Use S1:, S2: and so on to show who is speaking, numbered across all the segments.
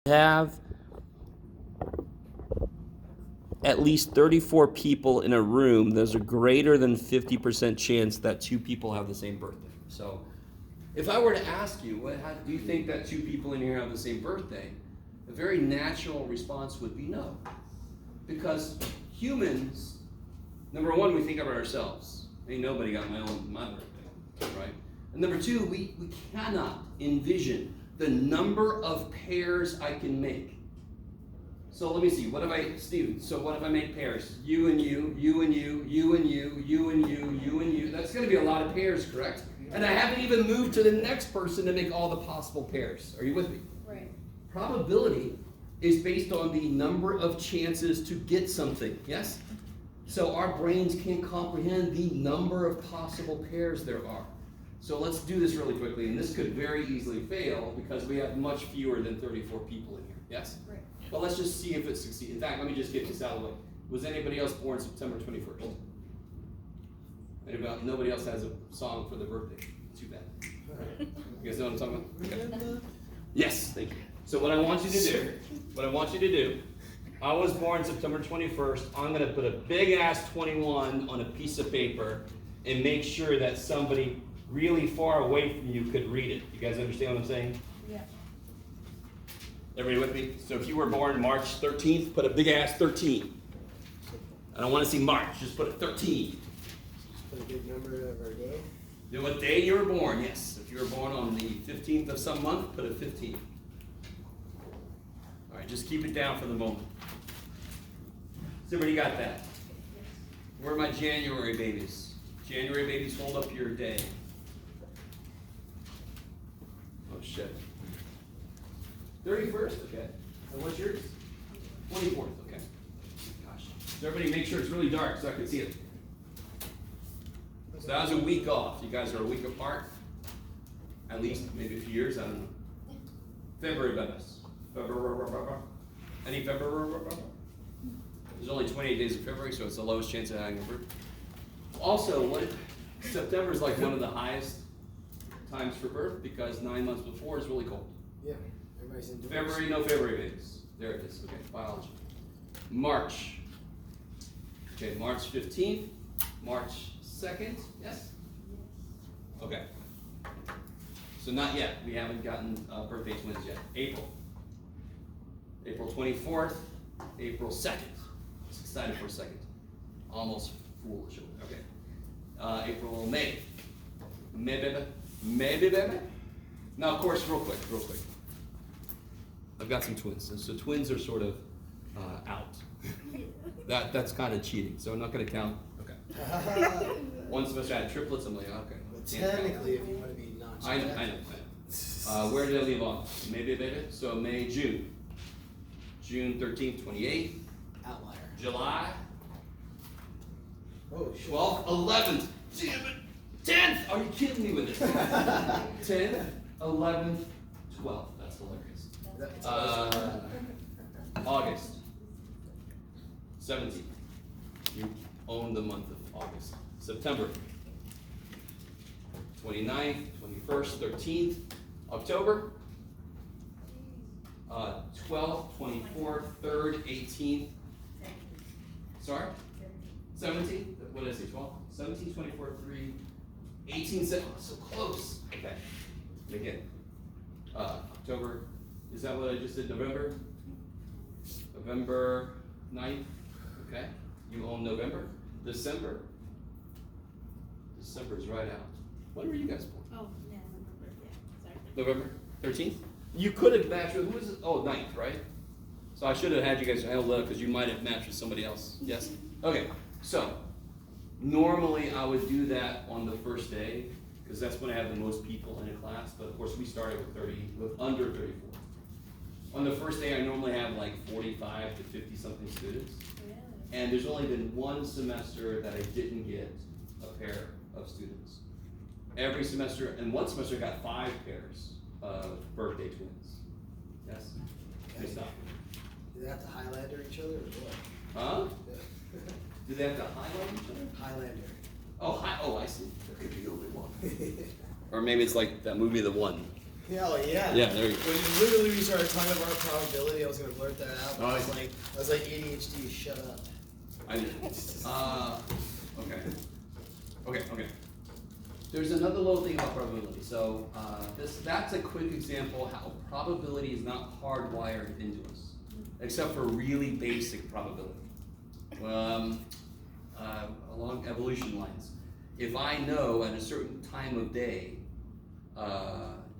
S1: have at least 34 people in a room, there's a greater than 50% chance that two people have the same birthday. So if I were to ask you, do you think that two people in here have the same birthday? A very natural response would be no. Because humans, number one, we think about ourselves. Ain't nobody got my birthday, right? And number two, we cannot envision the number of pairs I can make. So let me see, Steven, so what if I make pairs? You and you, you and you, you and you, you and you, you and you. That's gonna be a lot of pairs, correct? And I haven't even moved to the next person to make all the possible pairs. Are you with me?
S2: Right.
S1: Probability is based on the number of chances to get something, yes? So our brains can't comprehend the number of possible pairs there are. So let's do this really quickly, and this could very easily fail because we have much fewer than 34 people in here, yes?
S2: Right.
S1: But let's just see if it succeeds. In fact, let me just get this out of the way. Was anybody else born September 21st? Nobody else has a song for their birthday. Too bad. You guys know what I'm talking about? Okay. Yes, thank you. So what I want you to do, I was born September 21st. I'm gonna put a big ass 21 on a piece of paper and make sure that somebody really far away from you could read it. You guys understand what I'm saying?
S2: Yeah.
S1: Everybody with me? So if you were born March 13th, put a big ass 13. I don't want to see March, just put a 13.
S3: Just put a big number of our day.
S1: Then what day you were born, yes. If you were born on the 15th of some month, put a 15. All right, just keep it down for the moment. So everybody got that? Where are my January babies? January babies, hold up your day. Oh shit. 31st, okay. And what's yours? 24th, okay. Gosh. So everybody make sure it's really dark so I can see it. So that was a week off. You guys are a week apart. At least maybe a few years, I don't know. February bonus. Any February? There's only 28 days of February, so it's the lowest chance of having a birth. Also, September is like one of the highest times for birth because 9 months before is really cold.
S3: Yeah, everybody's indoors.
S1: February, no February babies. There it is. Okay, biology. March. Okay, March 15th, March 2nd. Yes? Okay. So not yet. We haven't gotten birthday twins yet. April. April 24th, April 2nd. I was excited for a second. Almost foolish. Okay. April, May. May. Now, of course, real quick. I've got some twins. So twins are sort of out. That's kind of cheating. So I'm not going to count. Okay. One semester I had triplets. I'm like, okay.
S3: Well, technically, if you want to be
S1: I know. Where did I leave off? Baby. So May, June. June 13th, 28th.
S3: Outlier.
S1: July.
S3: Oh, shit.
S1: 12th, 11th. Damn it. 10th. Are you kidding me with this? 10th, 11th, 12th. That's hilarious. August 17th. You own the month of August. September 29th, 21st, 13th. October 12th, 24th, 3rd, 18th. Sorry? 17th? What did I say? 12? 17, 24, 3, 18, 7. So close. Okay. Again. October. Is that what I just did? November? November 9th. Okay. You own November. December. December is right out. When were you guys born?
S2: Oh, yeah, November, yeah. Sorry.
S1: November 13th? You could have matched with, who is it? Oh, 9th, right? So I should have had you guys held up because you might have matched with somebody else. Yes? Okay, so normally I would do that on the first day because that's when I have the most people in a class, but of course we started with under 34. On the first day I normally have like 45 to 50 something students.
S2: Really?
S1: And there's only been one semester that I didn't get a pair of students. Every semester, and one semester I got 5 pairs of birthday twins. Yes? They stop.
S3: Do they have to Highlander each other or what?
S1: Huh? Do they have to highlight each other?
S3: Highlander.
S1: Oh, I see. There could be only one. Or maybe it's like that movie, The One.
S3: Yeah, well, yeah.
S1: Yeah, there you go.
S3: When we started talking about probability, I was gonna blurt that out. But
S1: Oh,
S3: I was like ADHD, shut up.
S1: I did. Okay. There's another little thing about probability. So that's a quick example how probability is not hardwired into us, except for really basic probability. Along evolution lines, if I know at a certain time of day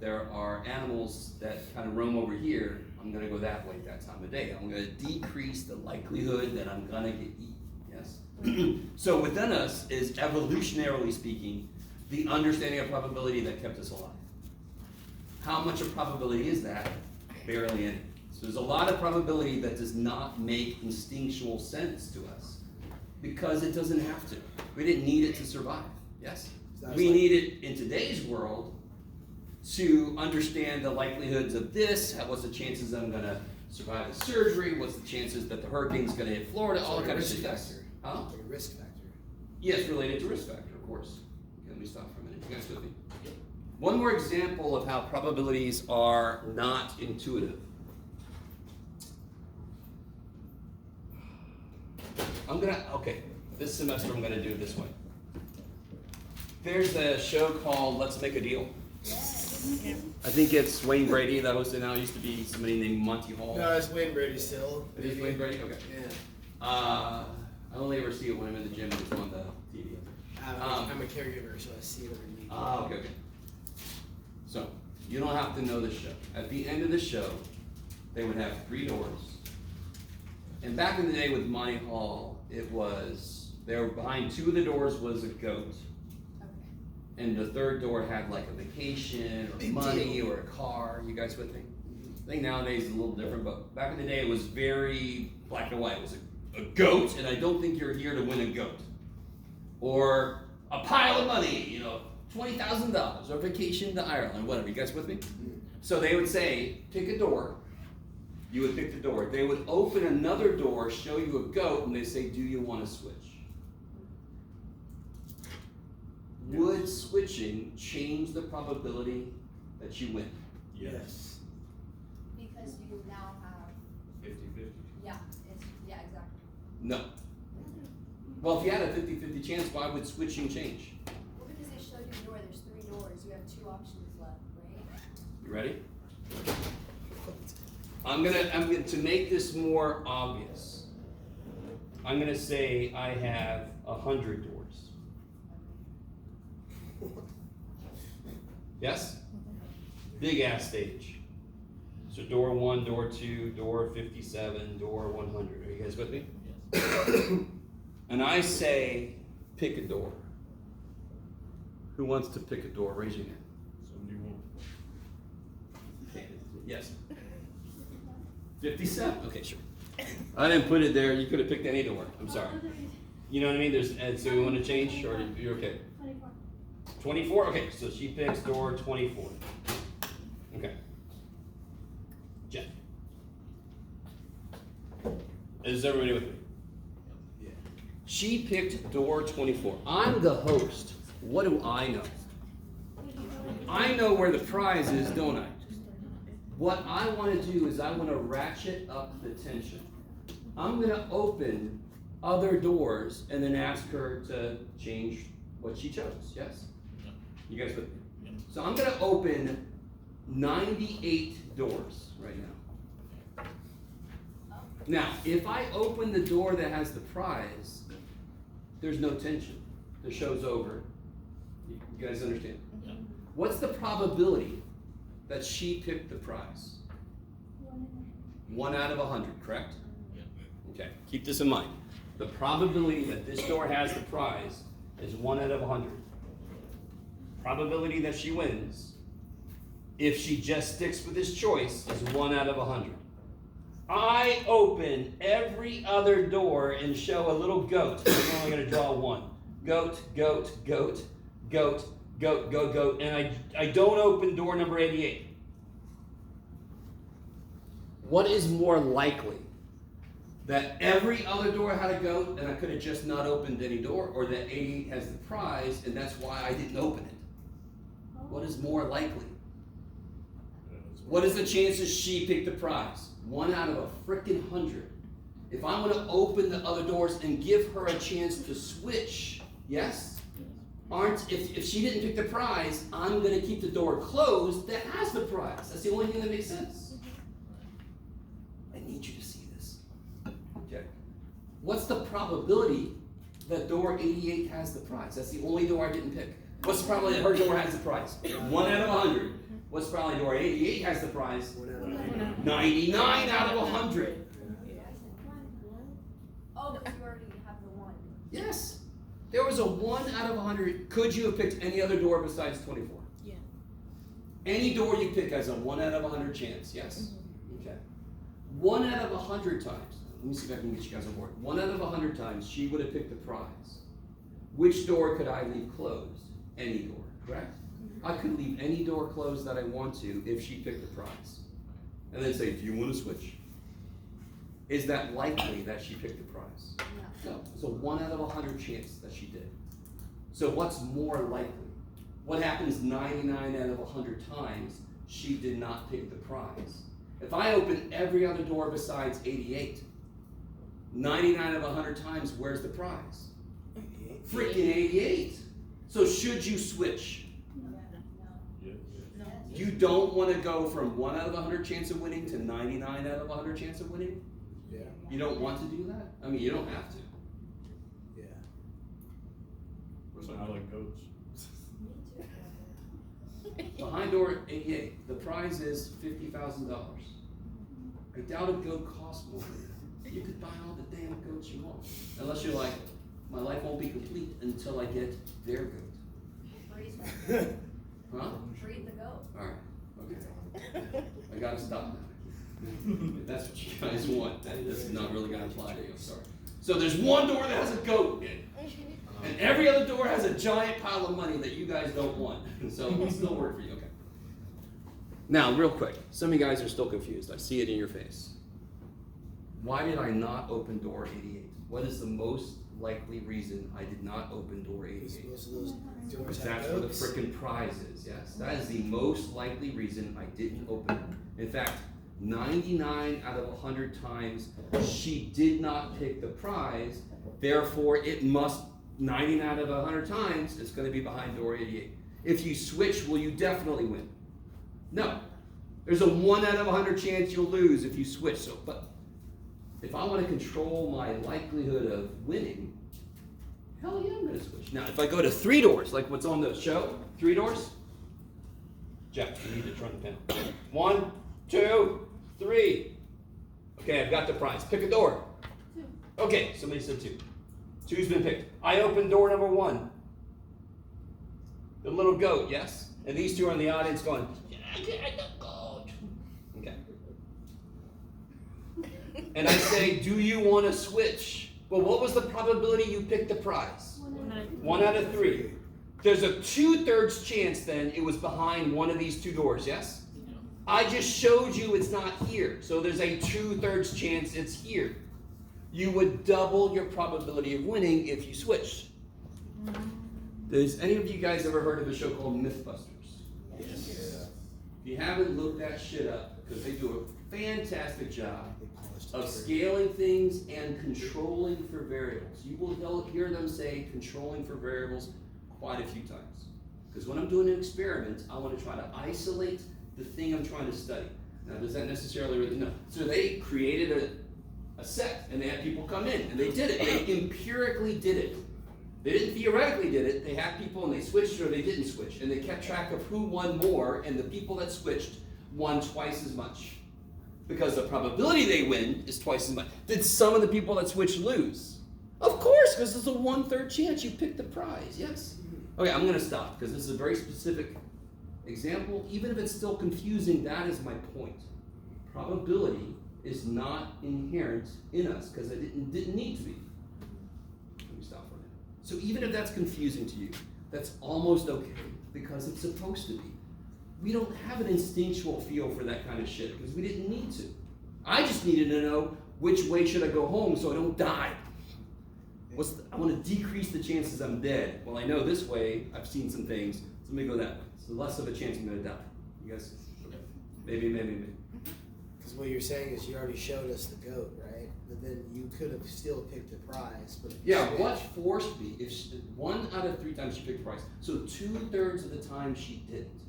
S1: there are animals that kind of roam over here, I'm gonna go that way at that time of day. I'm gonna decrease the likelihood that I'm gonna get eaten. Yes. So within us is, evolutionarily speaking, the understanding of probability that kept us alive. How much of probability is that? Barely any. So there's a lot of probability that does not make instinctual sense to us because it doesn't have to. We didn't need it to survive. Yes? We need it in today's world to understand the likelihoods of this. What's the chances that I'm going to survive the surgery? What's the chances that the hurricane's going to hit Florida? All that kind of shit. Huh?
S3: Like a risk factor.
S1: Yes, related to risk factor, of course. Okay, let me stop for a minute. You guys with me? One more example of how probabilities are not intuitive. This semester I'm gonna do it this way. There's a show called Let's Make a Deal. I think it's Wayne Brady that hosted it now. It used to be somebody named Monty Hall.
S3: No, it's Wayne Brady still.
S1: It is Wayne Brady? Okay.
S3: Yeah.
S1: I only ever see it when I'm in the gym and it's on the TV.
S3: I'm a caregiver, so I see it every week.
S1: Okay. So, you don't have to know the show. At the end of the show, they would have 3 doors. And back in the day with Monty Hall, behind 2 of the doors was a goat. And the 3rd door had like a vacation or
S3: Big
S1: money
S3: deal.
S1: or a car. You guys with me? I think nowadays it's a little different, but back in the day it was very black and white. It was a goat, and I don't think you're here to win a goat. Or a pile of money, $20,000, or vacation to Ireland, whatever. You guys with me? So they would say, pick a door. You would pick the door. They would open another door, show you a goat, and they say, do you want to switch? Would switching change the probability that you win?
S3: Yes.
S2: Because you now have,
S4: 50-50.
S2: yeah, exactly.
S1: No. Well, if you had a 50-50 chance, why would switching change?
S2: Well, because they showed you the door, there's 3 doors, you have 2 options left, right?
S1: You ready? I'm gonna to make this more obvious. I'm gonna say I have 100 doors. Yes? Big ass stage. So door 1, door 2, door 57, door 100. Are you guys with me?
S4: Yes.
S1: And I say, pick a door. Who wants to pick a door? Raise your hand.
S4: 71.
S1: Okay. Yes. 57. Okay, sure. I didn't put it there. You could have picked any door. I'm sorry. You know what I mean? So we want to change, or you're okay? 24? Okay, so she picks door 24. Okay. Jeff. Is everybody with me?
S3: Yeah.
S1: She picked door 24. I'm the host. What do I know? I know where the prize is, don't I? What I want to do is I want to ratchet up the tension. I'm going to open other doors and then ask her to change what she chose. Yes? You guys with me?
S4: Yeah.
S1: So I'm going to open 98 doors right now. Now, if I open the door that has the prize, there's no tension. The show's over. You guys understand?
S4: Yeah.
S1: What's the probability that she picked the prize? 1 out of 100, correct?
S4: Yeah.
S1: Okay, keep this in mind. The probability that this door has the prize is 1 out of 100. Probability that she wins, if she just sticks with this choice, is 1 out of 100. I open every other door and show a little goat. I'm only going to draw 1. Goat, goat, goat, goat, goat, goat, goat. And I don't open door number 88. What is more likely? That every other door had a goat and I could have just not opened any door, or that 88 has the prize and that's why I didn't open it? What is more likely? What is the chances she picked the prize? 1 out of a frickin' 100. If I'm gonna open the other doors and give her a chance to switch, yes? If she didn't pick the prize, I'm gonna keep the door closed that has the prize. That's the only thing that makes sense. I need you to see this. Okay. What's the probability that door 88 has the prize? That's the only door I didn't pick. What's the probability that her door has the prize? 1 out of 100. What's the probability door 88 has the prize? 99 out of 100.
S2: Oh, but you already have the one.
S1: Yes. There was a 1 out of 100. Could you have picked any other door besides 24?
S5: Yeah.
S1: Any door you pick has a 1 out of 100 chance, yes? Okay. 1 out of 100 times. Let me see if I can get you guys on board. 1 out of 100 times she would have picked the prize. Which door could I leave closed? Any door, correct? I could leave any door closed that I want to if she picked the prize. And then say, do you want to switch? Is that likely that she picked the prize? No. It's a 1 out of 100 chance that she did. So what's more likely? What happens 99 out of 100 times she did not pick the prize? If I open every other door besides 88, 99 of 100 times, where's the prize?
S3: 88.
S1: Freaking 88. So should you switch?
S4: Yeah.
S1: You don't want to go from 1 out of 100 chance of winning to 99 out of 100 chance of winning?
S3: Yeah.
S1: You don't want to do that? I mean, you don't have to.
S3: Yeah.
S4: Personally, I like goats.
S1: Behind door 88, the prize is $50,000. I doubt a goat costs more. You could buy all the damn goats you want. Unless you're like, my life won't be complete until I get their goat.
S2: Breed that.
S1: Huh?
S2: Breed the goat.
S1: Alright, okay. I gotta stop now. If that's what you guys want, that's not really gonna apply to you, I'm sorry. So there's one door that has a goat in it. And every other door has a giant pile of money that you guys don't want. So it'll still work for you, okay. Now, real quick, some of you guys are still confused. I see it in your face. Why did I not open door 88? What is the most likely reason I did not open door 88?
S3: Most of those doors
S1: Because
S3: have
S1: that's where the
S3: goats.
S1: frickin' prize is, yes. That is the most likely reason I didn't open it. In fact, 99 out of 100 times she did not pick the prize, therefore it must, 99 out of 100 times, it's gonna be behind door 88. If you switch, will you definitely win? No. There's a 1 out of 100 chance you'll lose if you switch, so, but if I wanna control my likelihood of winning, hell yeah, I'm gonna switch. Now, if I go to 3 doors, like what's on the show, 3 doors, Jack, you need to turn the pen. 1, 2, 3. Okay, I've got the prize. Pick a door.
S2: 2.
S1: Okay, somebody said 2. 2's been picked. I open door number 1. The little goat, yes? And these 2 are in the audience going, yeah, the goat. Okay. And I say, do you want to switch? Well, what was the probability you picked the prize? 1 out of 3. There's a 2/3 chance then it was behind one of these 2 doors, yes? I just showed you it's not here. So there's a 2/3 chance it's here. You would double your probability of winning if you switched. Does any of you guys ever heard of a show called Mythbusters?
S3: Yes.
S1: If you haven't, look that shit up because they do a fantastic job
S3: They polished
S1: of
S3: it.
S1: scaling things and controlling for variables. You will hear them say controlling for variables quite a few times. Because when I'm doing an experiment, I want to try to isolate the thing I'm trying to study. Now, does that necessarily really, no. So they created a set and they had people come in and they did it. They empirically did it. They didn't theoretically did it. They had people and they switched or they didn't switch. And they kept track of who won more, and the people that switched won twice as much. Because the probability they win is twice as much. Did some of the people that switched lose? Of course, because there's a 1/3 chance you pick the prize, yes? Okay, I'm gonna stop because this is a very specific example. Even if it's still confusing, that is my point. Probability is not inherent in us because it didn't need to be. Let me stop for a minute. So even if that's confusing to you, that's almost okay because it's supposed to be. We don't have an instinctual feel for that kind of shit because we didn't need to. I just needed to know which way should I go home so I don't die. I want to decrease the chances I'm dead. Well, I know this way, I've seen some things, so let me go that way. So less of a chance I'm going to die. You guys, okay. Maybe.
S3: Because what you're saying is you already showed us the goat, right? But then you could have still picked a prize. But if you
S1: Yeah,
S3: switch-
S1: what forced me, if she, 1 out of 3 times she picked the price, so 2/3 of the time she didn't.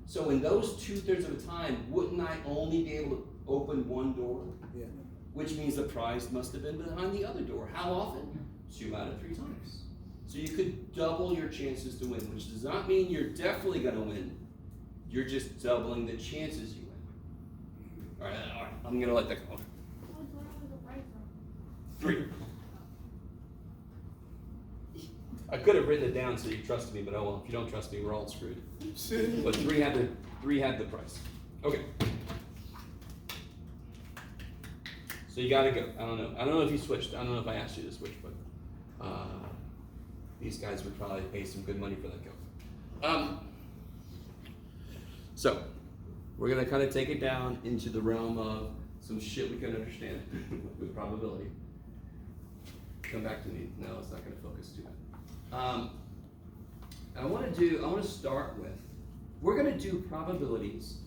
S1: So in those 2/3 of the time, wouldn't I only be able to open one door?
S3: Yeah.
S1: Which means the prize must have been behind the other door. How often? 2 out of 3 times. So you could double your chances to win, which does not mean you're definitely gonna win. You're just doubling the chances you win. Alright, I'm gonna let that go. 3. I could have written it down so you trusted me, but oh well, if you don't trust me, we're all screwed. But 3 had the price. Okay. So you gotta go. I don't know if you switched. I don't know if I asked you to switch, but these guys would probably pay some good money for that go. So we're gonna kind of take it down into the realm of some shit we can understand with probability. Come back to me. No, it's not gonna focus too much. I want to start with, we're going to do probabilities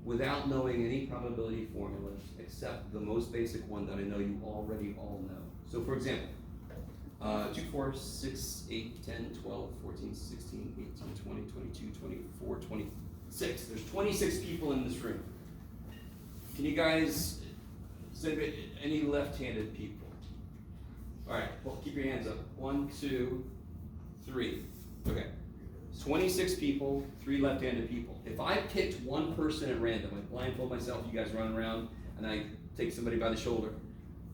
S1: without knowing any probability formulas except the most basic one that I know you already all know. So for example, 2, 4, 6, 8, 10, 12, 14, 16, 18, 20, 22, 24, 26. There's 26 people in this room. Can you guys, is anybody, any left-handed people? All right, well, keep your hands up. 1, 2, 3. Okay. 26 people, 3 left-handed people. If I picked one person at random, I blindfold myself, you guys run around, and I take somebody by the shoulder,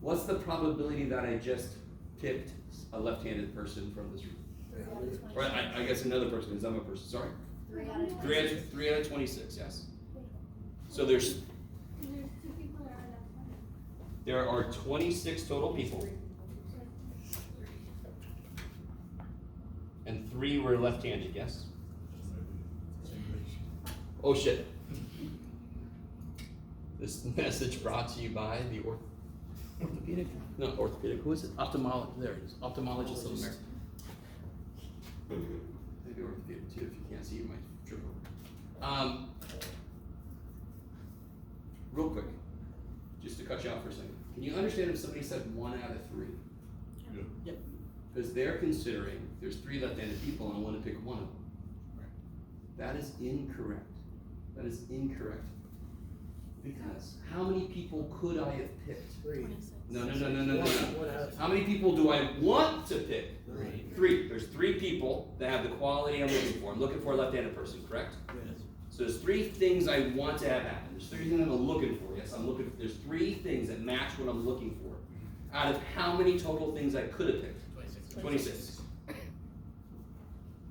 S1: what's the probability that I just picked a left-handed person from this room?
S2: 3 out of 26.
S1: Or I guess another person, because I'm a person, sorry.
S2: 3 out of 26.
S1: 3 out of 26, yes. So there are 26 total people, and 3 were left-handed, yes? Oh shit. This message brought to you by the orthopedic, no, orthopedic, who is it? Ophthalmologist, there it is, Ophthalmologist of America. Maybe orthopedic too, if you can't see, you might trip over. Real quick, just to cut you off for a second. Can you understand if somebody said 1 out of 3?
S4: Yeah.
S1: Because they're considering there's 3 left-handed people and I want to pick one of them. That is incorrect. That is incorrect. Because how many people could I have picked?
S3: 3.
S1: No.
S3: One out of
S1: How many people do I want to pick?
S3: 3.
S1: 3. There's 3 people that have the quality I'm looking for. I'm looking for a left-handed person, correct?
S3: Yes.
S1: So there's 3 things I want to have happen. There's 3 things I'm looking for. Yes, there's 3 things that match what I'm looking for. Out of how many total things I could have picked? 26. Do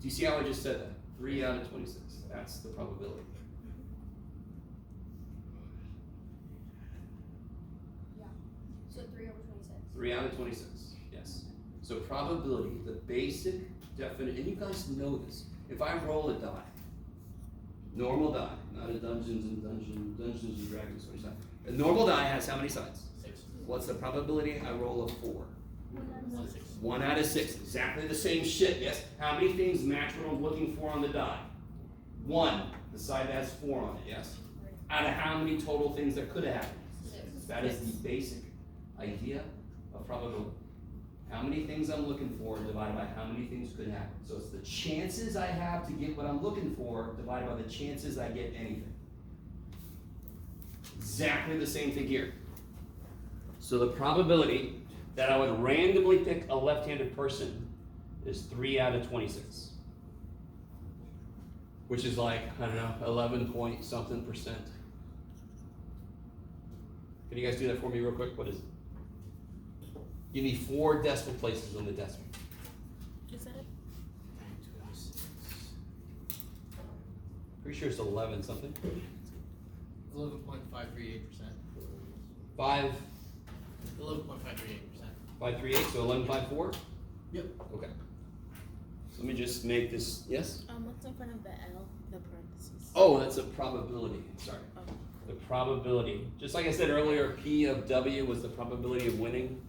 S1: you see how I just said that? 3 out of 26. That's the probability.
S2: Yeah. So 3 over 26.
S1: 3 out of 26. Yes. So probability, the basic definition, and you guys know this. If I roll a die, normal die, not a Dungeons and Dragons sort of side. A normal die has how many sides?
S4: 6.
S1: What's the probability I roll a 4?
S4: 6.
S1: 1 out of 6. Exactly the same shit, yes? How many things match what I'm looking for on the die? 1, the side that has 4 on it, yes? Out of how many total things that could have happened?
S2: 6.
S1: That is the basic idea of probability. How many things I'm looking for divided by how many things could happen. So it's the chances I have to get what I'm looking for divided by the chances I get anything. Exactly the same thing here. So the probability that I would randomly pick a left-handed person is 3 out of 26. Which is like, I don't know, 11 point something percent. Can you guys do that for me real quick? What is it? Give me 4 decimal places on the decimal.
S5: Is that it?
S1: Pretty sure it's 11 something.
S4: 11.538%.
S1: 5,
S4: 11.538%.
S1: 538, so 11.54?
S4: Yep.
S1: Okay. So let me just make this, yes?
S5: What's in front of the L? The parentheses.
S1: Oh, that's a probability, sorry.
S5: Oh.
S1: The probability, just like I said earlier, P of W was the probability of winning.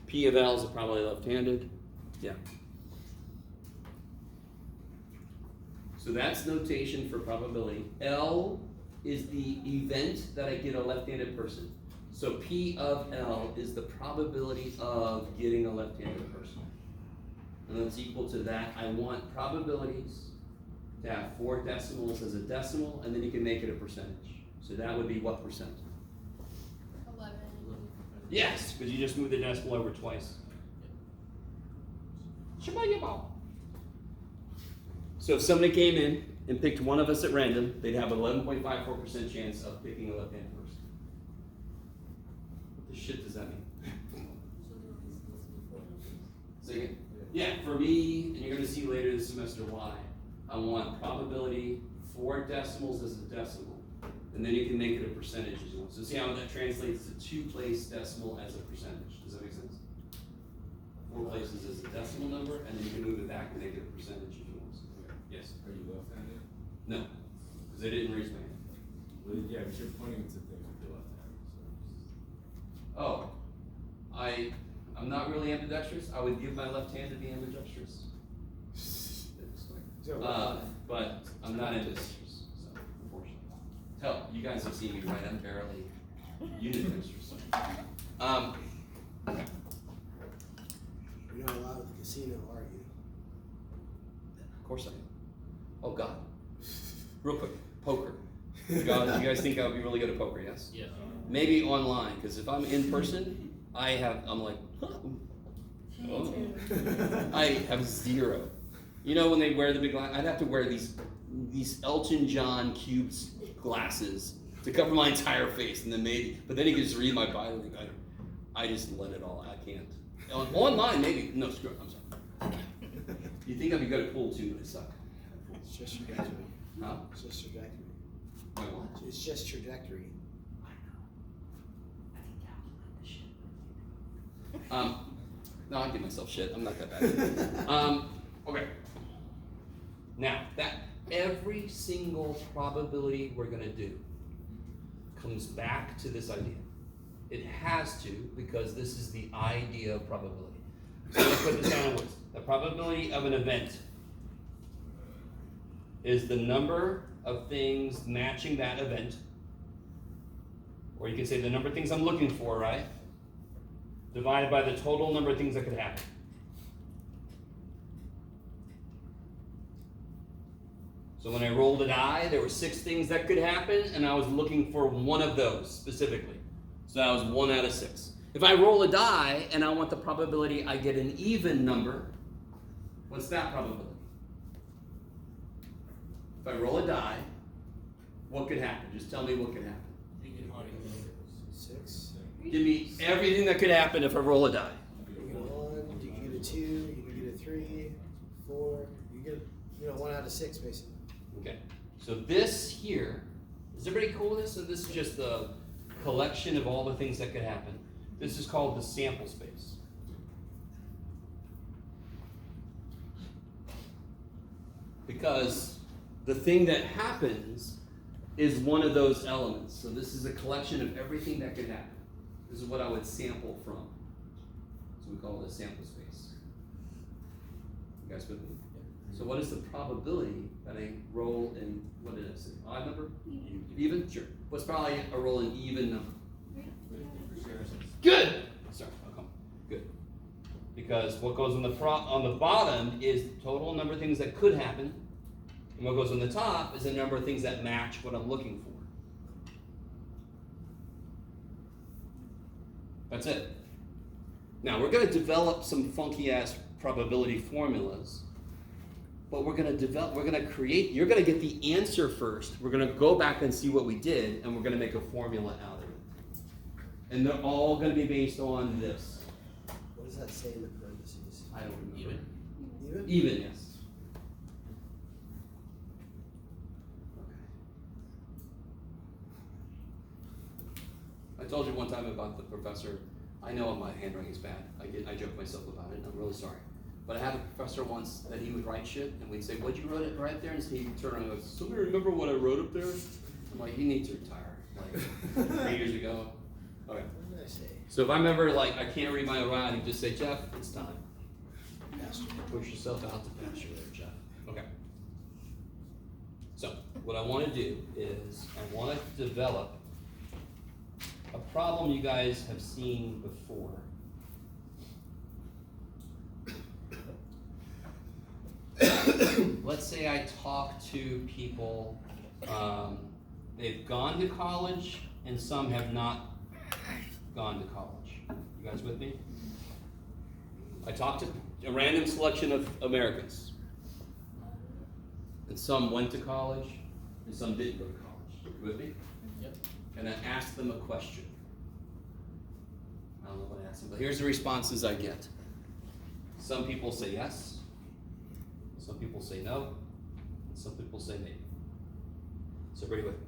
S1: P of L is probably left-handed. Yeah. So that's notation for probability. L is the event that I get a left-handed person. So P of L is the probability of getting a left-handed person. And that's equal to that. I want probabilities to have 4 decimals as a decimal, and then you can make it a percentage. So that would be what percent?
S2: 11.
S1: Yes, because you just moved the decimal over twice. So if somebody came in and picked one of us at random, they'd have an 11.54% chance of picking a left-handed person. What the shit does that mean? Say again? Yeah, for me, and you're gonna see later this semester why, I want probability 4 decimals as a decimal, and then you can make it a percentage as well. So see how that translates to 2 place decimal as a percentage. Does that make sense? 4 places as a decimal number, and then you can move it back and make it a percentage if you want. Yes?
S6: Are you left-handed?
S1: No, because they didn't raise my hand.
S6: Well, yeah, but you're pointing to things with your left-handed, so.
S1: Oh, I'm not really ambidextrous. I would give my left hand to be ambidextrous. But I'm not ambidextrous, so unfortunately. Hell, you guys have seen me right. I'm barely unidextrous. Okay.
S3: You're not allowed at the casino, are you?
S1: Of course I am. Oh God. Real quick, poker. You guys think I would be really good at poker? Yes.
S4: Yeah.
S1: Maybe online, because if I'm in person, I'm like, oh. I have 0. You know when they wear the big glass? I'd have to wear these Elton John cubes glasses to cover my entire face, and then but then you can just read my body. I just let it all. I can't. Online maybe. No, screw it. I'm sorry. You think I'd be good at pool too, but I suck.
S3: It's just trajectory.
S1: Huh?
S3: It's just trajectory.
S1: Wait, what?
S3: It's just trajectory.
S1: No, I give myself shit. I'm not that bad. Okay. Now, that every single probability we're gonna do comes back to this idea. It has to, because this is the idea of probability. So let's put this down in words. The probability of an event is the number of things matching that event, or you can say the number of things I'm looking for, right? Divided by the total number of things that could happen. So when I rolled a die, there were 6 things that could happen, and I was looking for one of those specifically. So that was 1 out of 6. If I roll a die and I want the probability I get an even number, what's that probability? If I roll a die, what could happen? Just tell me what could happen.
S4: You get hard.
S3: 6.
S1: Give me everything that could happen if I roll a die.
S3: You get a 1, you can get a 2, you can get a 3, 4, you get 1 out of 6 basically.
S1: Okay, so this here, is everybody cool with this? So this is just the collection of all the things that could happen. This is called the sample space. Because the thing that happens is one of those elements. So this is a collection of everything that could happen. This is what I would sample from. So we call it a sample space. You guys with me? So what is the probability that I roll in, what did I say, odd number? Even? Sure. What's probably a roll in even number? Good! Sorry, I'll come. Good. Because what goes on the bottom is the total number of things that could happen, and what goes on the top is the number of things that match what I'm looking for. That's it. Now we're going to develop some funky ass probability formulas. But we're going to create, you're going to get the answer first. We're going to go back and see what we did, and we're going to make a formula out of it. And they're all going to be based on this.
S3: What does that say in the parentheses?
S1: I don't remember.
S4: Even.
S3: Even?
S1: Even, yes. Okay. I told you one time about the professor. I know my handwriting is bad. I joke myself about it, and I'm really sorry. But I had a professor once that he would write shit, and we'd say, "What'd you write it right there?" And so he'd turn around and go, "Somebody remember what I wrote up there?" I'm like, "You need to retire." Like 3 years ago. Okay.
S3: What did I say?
S1: So if I remember, like, I can't read my own writing, just say, "Jeff, it's time.
S3: Pastor.
S1: Push yourself out to pasture there, Jeff." Okay. So what I want to do is I want to develop a problem you guys have seen before. Let's say I talk to people, they've gone to college and some have not gone to college. You guys with me? I talked to a random selection of Americans. And some went to college and some didn't go to college. You with me?
S4: Yep.
S1: And I asked them a question. I don't know what I asked them, but here's the responses I get. Some people say yes. Some people say no. And some people say maybe. So everybody with me?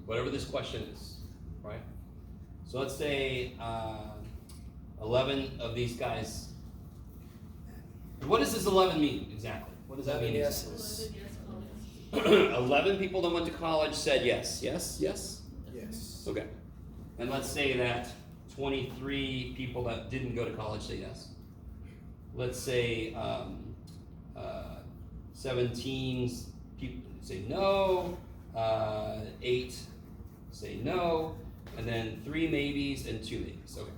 S1: Whatever this question is, right? So let's say 11 of these guys. What does this 11 mean exactly? What does that mean?
S3: Yeses.
S1: 11 people that went to college said yes. Yes? Yes?
S3: Yes.
S1: Okay. And let's say that 23 people that didn't go to college say yes. Let's say 17 people say no, 8 say no, and then 3 maybes and 2 maybes. Okay.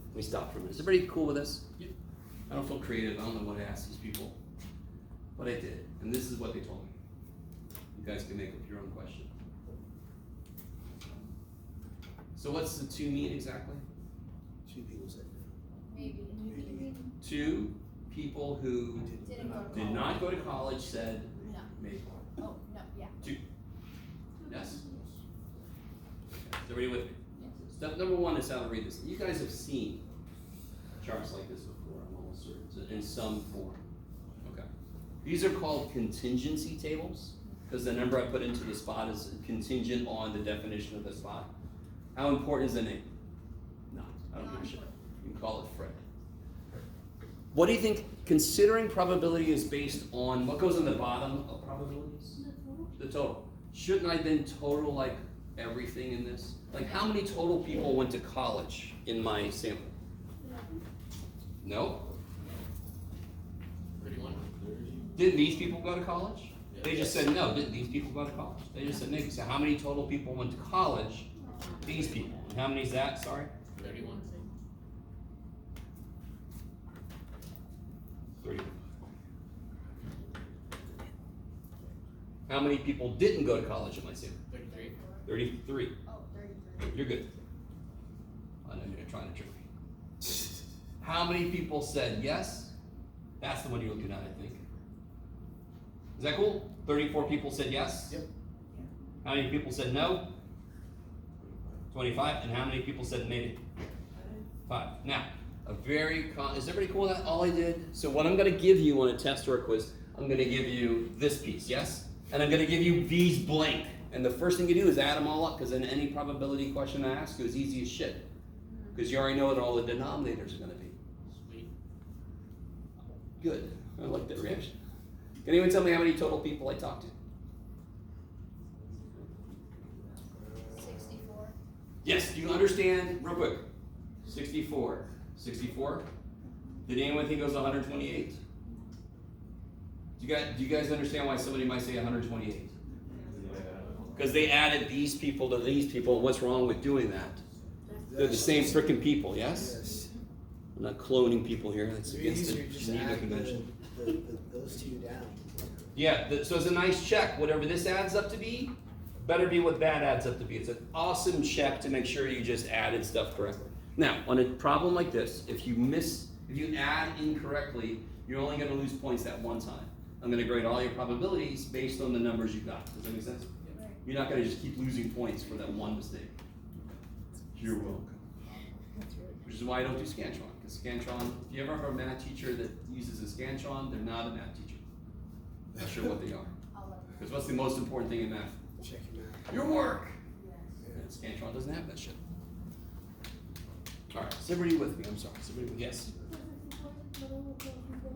S1: Let me stop for a minute. Is everybody cool with this?
S4: Yep.
S1: I don't feel creative. I don't know what to ask these people. But I did. And this is what they told me. You guys can make up your own question. So what's the 2 mean exactly?
S3: 2 people said no.
S2: Maybe.
S1: 2 people who
S2: Didn't go to
S1: did
S2: college.
S1: not go to college said
S2: No.
S1: maybe.
S2: Oh, no, yeah.
S1: 2. Yes? Is everybody with me? Step number 1 is how to read this. You guys have seen charts like this before, I'm almost certain, in some form. Okay. These are called contingency tables, because the number I put into the spot is contingent on the definition of the spot. How important is the name? Not. I don't give a shit. You can call it Fred. What do you think, considering probability is based on, what goes on the bottom of probabilities? The total. Shouldn't I then total like everything in this? Like how many total people went to college in my sample? No?
S4: 31.
S1: Didn't these people go to college? They just said no. Didn't these people go to college? They just said maybe. So how many total people went to college? These people. And how many is that? Sorry?
S4: 31.
S1: 30. How many people didn't go to college in my sample?
S4: 33.
S1: 33.
S2: Oh, 33.
S1: You're good. I know you're trying to trick me. How many people said yes? That's the one you're looking at, I think. Is that cool? 34 people said yes?
S3: Yep.
S1: How many people said no? 25. And how many people said maybe? 5. Now, is everybody cool with that? All I did? So what I'm going to give you on a test or a quiz, I'm going to give you this piece, yes? And I'm going to give you these blank. And the first thing you do is add them all up, because then any probability question I ask you is easy as shit. Because you already know what all the denominators are going to be.
S4: Sweet.
S1: Good. I like that reaction. Can anyone tell me how many total people I talked to?
S2: 64.
S1: Yes, do you understand, real quick? 64. 64? Did anyone think it was 128? Do you guys understand why somebody might say 128? Because they added these people to these people. What's wrong with doing that? They're the same freaking people, yes?
S3: Yes.
S1: I'm not cloning people here. That's
S3: It's
S1: against
S3: easier
S1: the
S3: just
S1: Geneva
S3: add
S1: Convention.
S3: those 2 down.
S1: Yeah, so it's a nice check. Whatever this adds up to be, better be what that adds up to be. It's an awesome check to make sure you just added stuff correctly. Now, on a problem like this, if you add incorrectly, you're only going to lose points that one time. I'm going to grade all your probabilities based on the numbers you got. Does that make sense?
S2: Right.
S1: You're not going to just keep losing points for that one mistake. You're welcome. Which is why I don't do Scantron. Because Scantron, if you ever have a math teacher that uses a Scantron, they're not a math teacher. Not sure what they are.
S2: I'll let you
S1: Because what's the most important thing in math?
S3: Check your math.
S1: Your work.
S2: know. Yes.
S1: And Scantron doesn't have that shit. All right, is everybody with me? I'm sorry. Is everybody with Yes.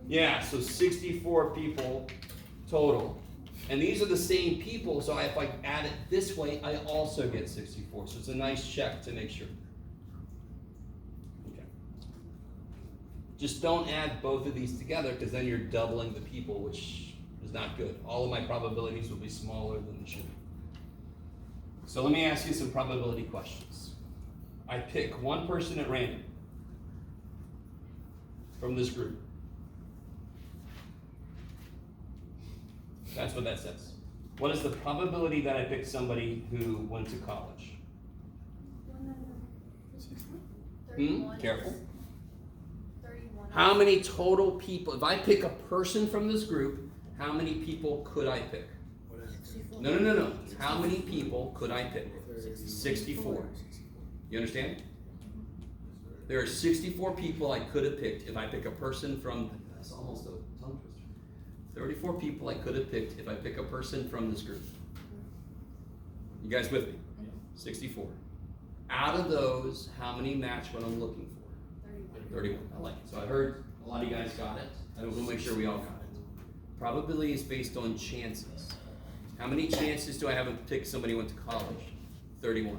S1: Yeah, so 64 people total. And these are the same people, so if I add it this way, I also get 64. So it's a nice check to make sure. Okay. Just don't add both of these together, because then you're doubling the people, which is not good. All of my probabilities will be smaller than they should be. So let me ask you some probability questions. I pick one person at random from this group. That's what that says. What is the probability that I pick somebody who went to college?
S2: 31
S1: Careful.
S2: is- 31.
S1: How many total people, if I pick a person from this group, how many people could I pick?
S3: What is it?
S5: 64.
S1: No. How many people could I pick? 64. You understand? There are 64 people I could have picked if I pick a person from, that's almost a tongue twister. 34 people I could have picked if I pick a person from this group. You guys with me? 64. Out of those, how many match what I'm looking for? 31. I like it. So I heard a lot of you guys got it. I want to make sure we all got it. Probability is based on chances. How many chances do I have to pick somebody who went to college? 31.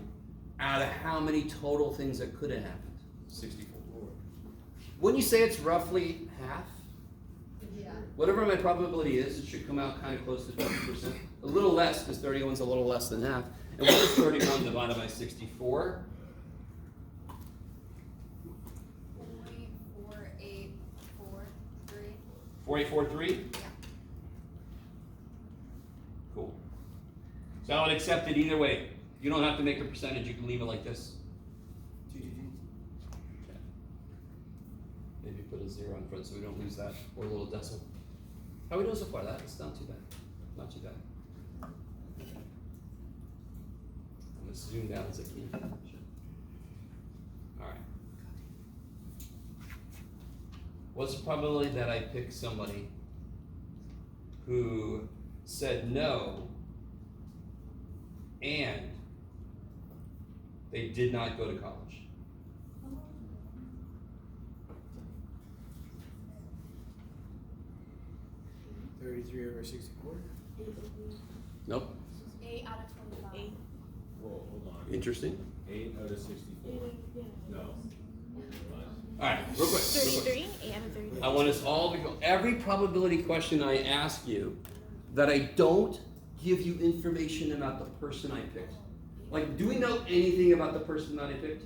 S1: Out of how many total things that could have happened? 64. Wouldn't you say it's roughly half?
S2: Yeah.
S1: Whatever my probability is, it should come out kind of close to 50%. A little less, because 31 is a little less than half. And what is 31 divided by 64?
S2: 4843.
S1: 4843?
S2: Yeah.
S1: Cool. So I would accept it either way. You don't have to make a percentage, you can leave it like this. Maybe put a 0 in front so we don't lose that, or a little decimal. How are we doing so far? It's not too bad. Not too bad. I'm gonna zoom down as I can. Alright. What's the probability that I pick somebody who said no and they did not go to college?
S3: Mm-hmm. 33 over 64?
S1: Nope.
S2: 8 out of 25.
S5: 8.
S6: Whoa, hold on.
S1: Interesting.
S6: 8 out of 64. No.
S1: Alright, real quick.
S5: 33? 8 out of 33.
S1: I want us all to go. Every probability question I ask you, that I don't give you information about the person I picked. Like, do we know anything about the person that I picked?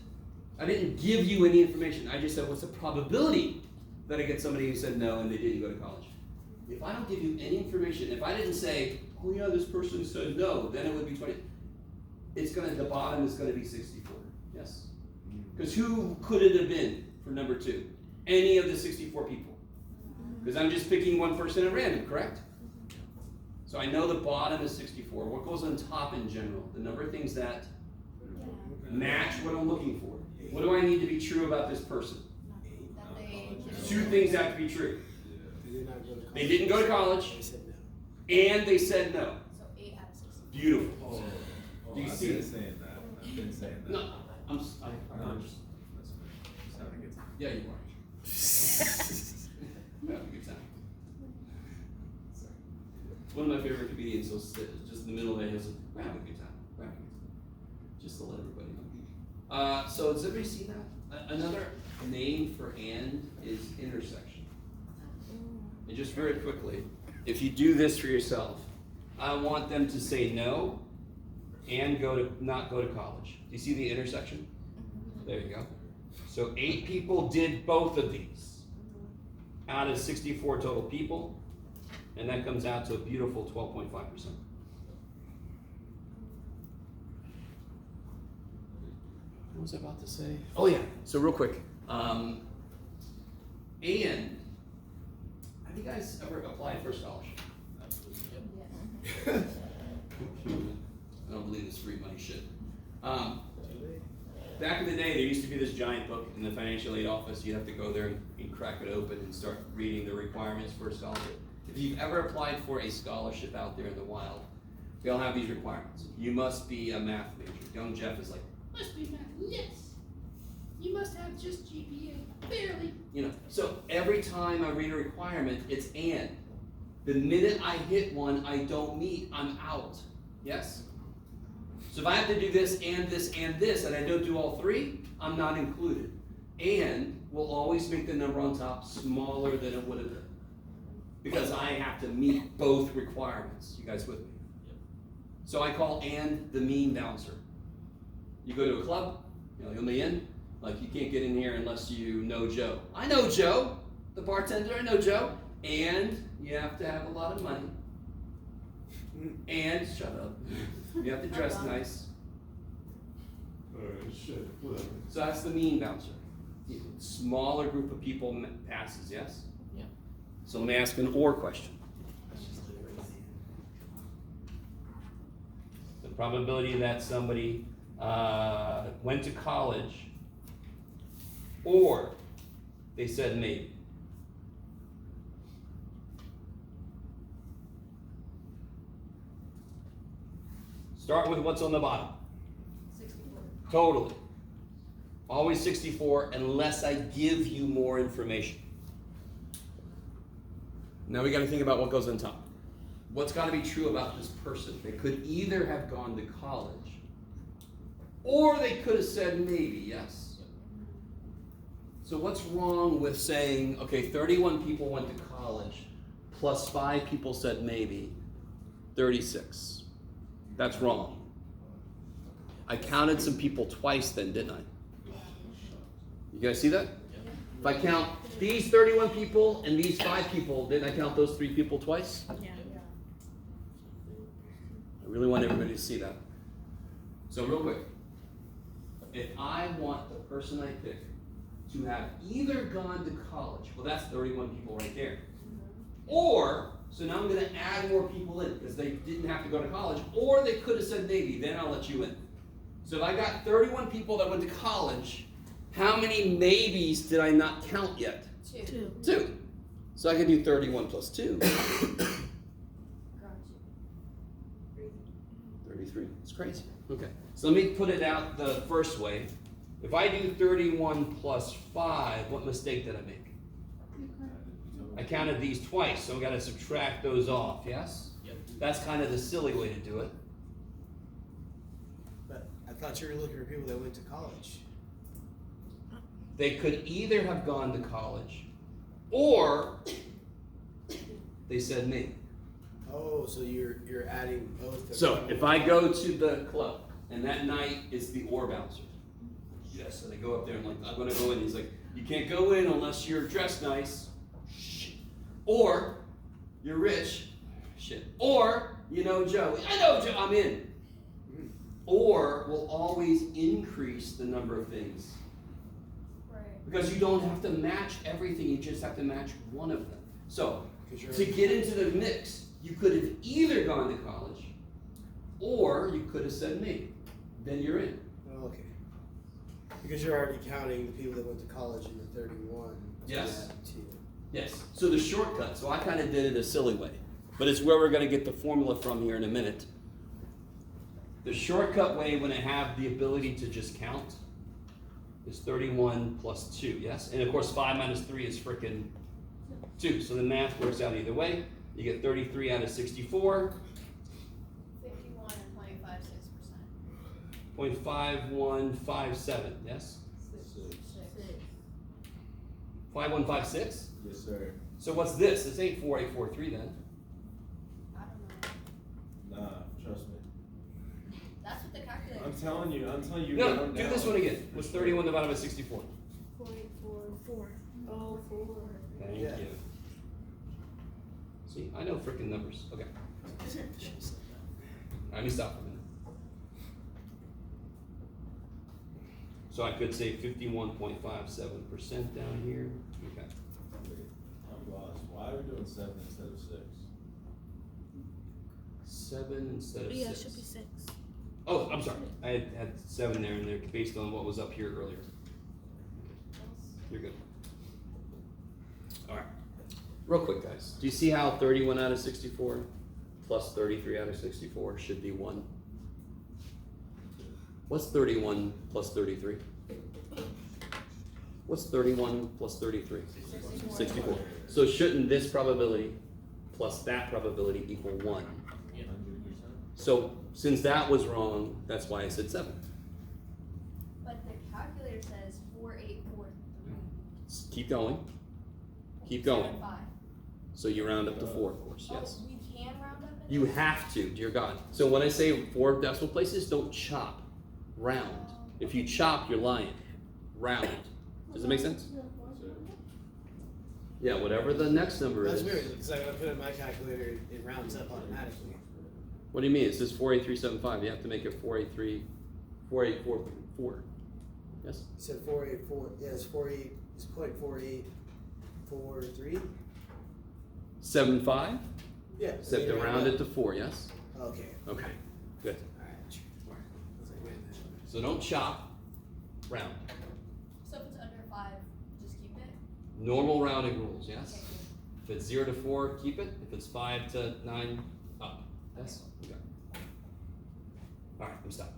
S1: I didn't give you any information. I just said, what's the probability that I get somebody who said no and they didn't go to college? If I don't give you any information, if I didn't say, oh yeah, this person said no, then it would be 20. The bottom is gonna be 64, yes? Because who could it have been for number 2? Any of the 64 people. Because I'm just picking one person at random, correct? So I know the bottom is 64. What goes on top in general? The number of things that match what I'm looking for. What do I need to be true about this person?
S2: That they
S1: Two things have to be true.
S3: They did not go to college.
S1: They didn't go to college,
S3: They said no.
S1: and they said no.
S2: So 8 out of 64.
S1: Beautiful.
S6: Oh,
S1: Do you
S6: I've
S1: see
S6: been
S1: it?
S6: saying that. I've been saying that.
S1: No, I
S6: No,
S1: heard.
S6: I'm just, that's fine. Just having a good time.
S1: Yeah, you are. Have a good time. Sorry. One of my favorite comedians will sit just in the middle of it. He'll say, "We're having a good time. We're having a good time." Just to let everybody know. So does everybody see that? Another name for and is intersection. And just very quickly, if you do this for yourself, I want them to say no and not go to college. Do you see the intersection? There you go. So 8 people did both of these out of 64 total people, and that comes out to a beautiful 12.5%. What was I about to say? Oh yeah. So real quick, and have you guys ever applied for a scholarship?
S2: Yes.
S1: I don't believe this free money shit. Back in the day, there used to be this giant book in the financial aid office. You'd have to go there and crack it open and start reading the requirements for a scholarship. If you've ever applied for a scholarship out there in the wild, they all have these requirements. You must be a math major. Young Jeff is like, must be math, yes. You must have just GPA, barely. You know, so every time I read a requirement, it's and. The minute I hit one I don't meet, I'm out. Yes? So if I have to do this, and I don't do all 3, I'm not included. And will always make the number on top smaller than it would have been. because I have to meet both requirements. You guys with me? So I call and the mean bouncer. You go to a club, you'll be in. Like, you can't get in here unless you know Joe. I know Joe, the bartender. I know Joe. And you have to have a lot of money. And shut up. You have to dress nice.
S6: Alright, shit, whatever.
S1: So that's the mean bouncer. Smaller group of people passes, yes?
S4: Yeah.
S1: So let me ask an or question.
S3: Let's just leave it at the
S1: The probability that somebody went to college, or they said maybe. Start with what's on the bottom.
S2: 64.
S1: Totally. Always 64 unless I give you more information. Now we got to think about what goes on top. What's got to be true about this person? They could either have gone to college, or they could have said maybe, yes? So what's wrong with saying, okay, 31 people went to college, plus 5 people said maybe, 36. That's wrong. I counted some people twice then, didn't I? You guys see that? If I count these 31 people and these 5 people, didn't I count those 3 people twice?
S5: Yeah.
S1: I really want everybody to see that. So real quick, if I want the person I pick to have either gone to college, well, that's 31 people right there. Or, so now I'm going to add more people in because they didn't have to go to college, or they could have said maybe, then I'll let you in. So if I got 31 people that went to college, how many maybes did I not count yet?
S2: 2.
S1: 2. So I can do 31 plus 2.
S2: Got you.
S1: 33. It's crazy. Okay. So let me put it out the first way. If I do 31 plus 5, what mistake did I make? I counted these twice, so I've got to subtract those off, yes?
S4: Yep.
S1: That's kind of the silly way to do it.
S3: But I thought you were looking for people that went to college.
S1: They could either have gone to college, or they said maybe.
S3: Oh, so you're adding both.
S1: So if I go to the club, and that night is the or bouncer. Yes, and I go up there and I'm like, I'm gonna go in. He's like, you can't go in unless you're dressed nice. Shit. Or you're rich. Shit. Or you know Joe. I know Joe. I'm in. Or will always increase the number of things.
S2: Right.
S1: Because you don't have to match everything, you just have to match one of them. So,
S3: 'Cause you're-
S1: to get into the mix, you could have either gone to college, or you could have said me. Then you're in.
S3: Oh, okay. Because you're already counting the people that went to college in the 31. So
S1: Yes.
S3: you add 2.
S1: Yes. So the shortcut, so I kind of did it a silly way, but it's where we're going to get the formula from here in a minute. The shortcut way, when I have the ability to just count, is 31 plus 2, yes? And of course, 5 minus 3 is frickin' 2. So the math works out either way. You get 33 out of 64.
S2: 51 and 0.56%.
S1: 0.5157, yes?
S6: 6.
S1: 5156?
S6: Yes, sir.
S1: So what's this? This ain't 4843 then.
S2: I don't know.
S6: Nah, trust me.
S2: That's what the calculator
S6: I'm
S2: said.
S6: telling you,
S1: No,
S6: down,
S1: do this one again. What's 31 divided by 64?
S5: 4. Oh, 4.
S1: Thank
S3: Yeah.
S1: you. See, I know frickin' numbers. Okay. Let me stop for a minute. So I could say 51.57% down here. Okay.
S6: I'm lost. Why are we doing 7 instead of 6?
S1: 7 instead of
S5: Yeah, it
S1: 6.
S5: should be 6.
S1: Oh, I'm sorry. I had 7 there and there based on what was up here earlier. You're good. All right. Real quick, guys. Do you see how 31 out of 64 plus 33 out of 64 should be 1? What's 31 plus 33? What's 31 plus 33? 64. So shouldn't this probability plus that probability equal 1?
S6: 100%.
S1: So since that was wrong, that's why I said 7.
S2: But the calculator says 4843.
S1: Keep going. Keep going.
S2: 75.
S1: So you round up to 4, of course, yes.
S2: Oh, we can round up in
S1: You
S2: this?
S1: have to, dear God. So when I say 4 decimal places, don't chop, round. If you chop, you're lying. Round. Does that make sense? Yeah, whatever the next number
S3: That's
S1: is.
S3: weird, because I put it in my calculator, it rounds up automatically.
S1: What do you mean? It says 48375. You have to make it 4844. Yes?
S3: You said 484, yeah, it's 0.4843?
S1: 75?
S3: Yeah.
S1: Except to round it to 4, yes?
S3: Okay,
S1: Okay, good.
S3: alright. I was like, wait a minute.
S1: So don't chop, round.
S2: So if it's under 5, just keep it?
S1: Normal rounding rules, yes?
S2: Okay,
S1: If it's 0 to 4, keep it. If it's 5 to 9, up. Yes? Okay. Alright, I'm stopped.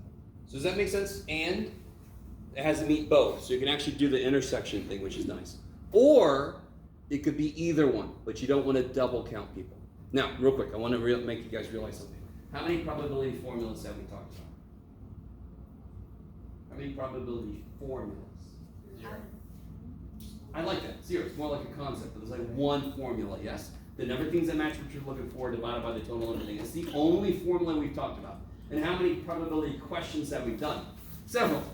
S1: So does that make sense? And it has to meet both. So you can actually do the intersection thing, which is nice. Or it could be either one, but you don't want to double count people. Now, real quick, I want to make you guys realize something. How many probability formulas have we talked about? How many probability formulas?
S2: Zero.
S1: I like that. 0. It's more like a concept. There's like one formula, yes? The number of things that match what you're looking for divided by the total number of things. It's the only formula we've talked about. And how many probability questions have we done? Several.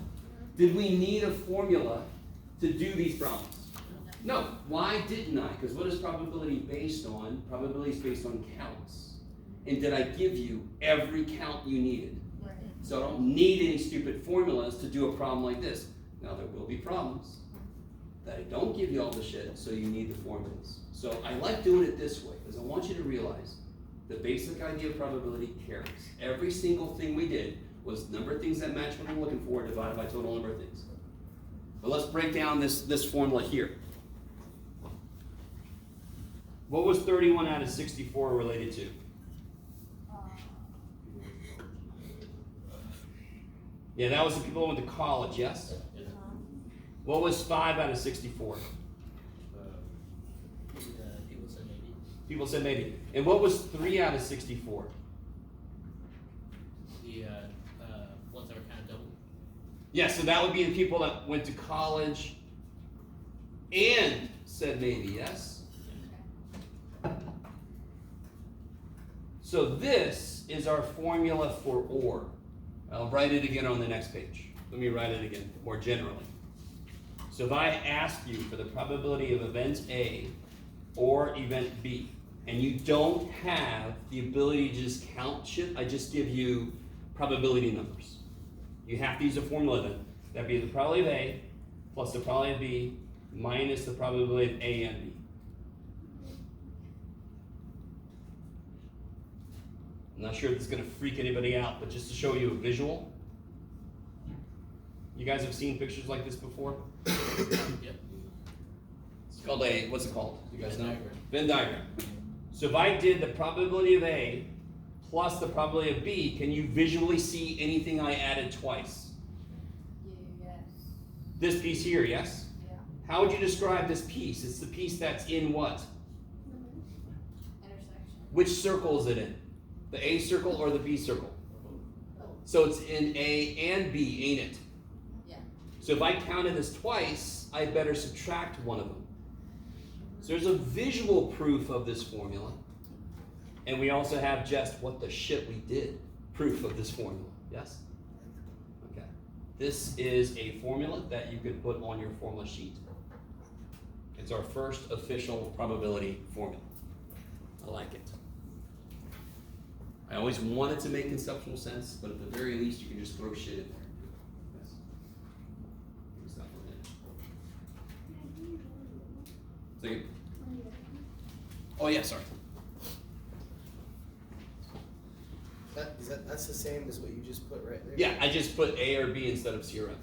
S1: Did we need a formula to do these problems? No. Why didn't I? Because what is probability based on? Probability is based on counts. And did I give you every count you needed?
S2: Right.
S1: So I don't need any stupid formulas to do a problem like this. Now there will be problems that I don't give you all the shit, so you need the formulas. So I like doing it this way, because I want you to realize the basic idea of probability carries. Every single thing we did was number of things that match what I'm looking for divided by total number of things. But let's break down this formula here. What was 31 out of 64 related to? Yeah, that was the people who went to college, yes? What was 5 out of 64?
S4: People said maybe.
S1: People said maybe. And what was 3 out of 64?
S4: The ones that were kind of double.
S1: Yeah, so that would be the people that went to college and said maybe, yes? So this is our formula for OR. I'll write it again on the next page. Let me write it again, more generally. So if I ask you for the probability of event A or event B, and you don't have the ability to just count shit, I just give you probability numbers. You have to use a formula then. That'd be the probability of A plus the probability of B minus the probability of A and B. I'm not sure if this is going to freak anybody out, but just to show you a visual. You guys have seen pictures like this before?
S4: Yep.
S1: It's called a, what's it called? You guys know?
S4: Venn diagram.
S1: Venn diagram. So if I did the probability of A plus the probability of B, can you visually see anything I added twice?
S2: Yes.
S1: This piece here, yes?
S2: Yeah.
S1: How would you describe this piece? It's the piece that's in what?
S2: Intersection.
S1: Which circle is it in? The A circle or the B circle? So it's in A and B, ain't it?
S2: Yeah.
S1: So if I counted this twice, I better subtract one of them. So there's a visual proof of this formula. And we also have just what the shit we did proof of this formula. Yes? Okay. This is a formula that you could put on your formula sheet. It's our first official probability formula. I like it. I always wanted to make conceptual sense, but at the very least, you can just throw shit in there. Yes. It's not for a minute. Second. Oh yeah, sorry.
S3: That's the same as what you just put right there?
S1: Yeah, I just put A or B instead of 0.
S3: Okay.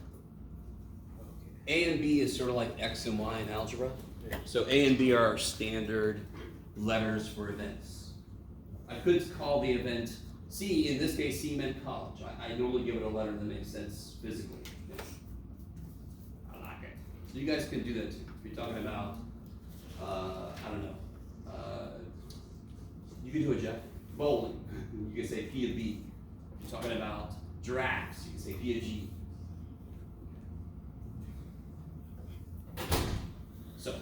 S1: A and B is sort of like X and Y in algebra.
S3: Yeah.
S1: So A and B are our standard letters for events. I could call the event C, in this case C meant college. I normally give it a letter that makes sense physically. I like it. So you guys can do that too. If you're talking about, I don't know, you can do it, Jeff. Bowling, you can say P of B. If you're talking about giraffes, you can say P of G. So,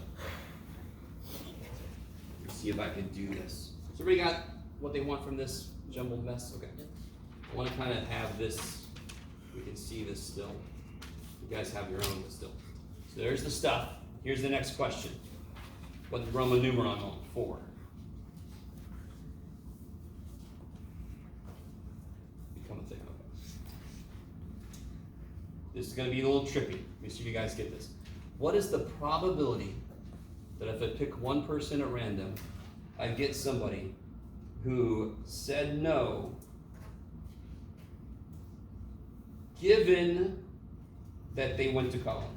S1: see if I can do this. So everybody got what they want from this jumbled mess? Okay.
S4: Yep.
S1: I want to kind of have this, we can see this still. You guys have your own still. So there's the stuff. Here's the next question. What Roman numeron on? 4. Become a thing, okay. This is going to be a little trippy. Let me see if you guys get this. What is the probability that if I pick one person at random, I get somebody who said no, given that they went to college?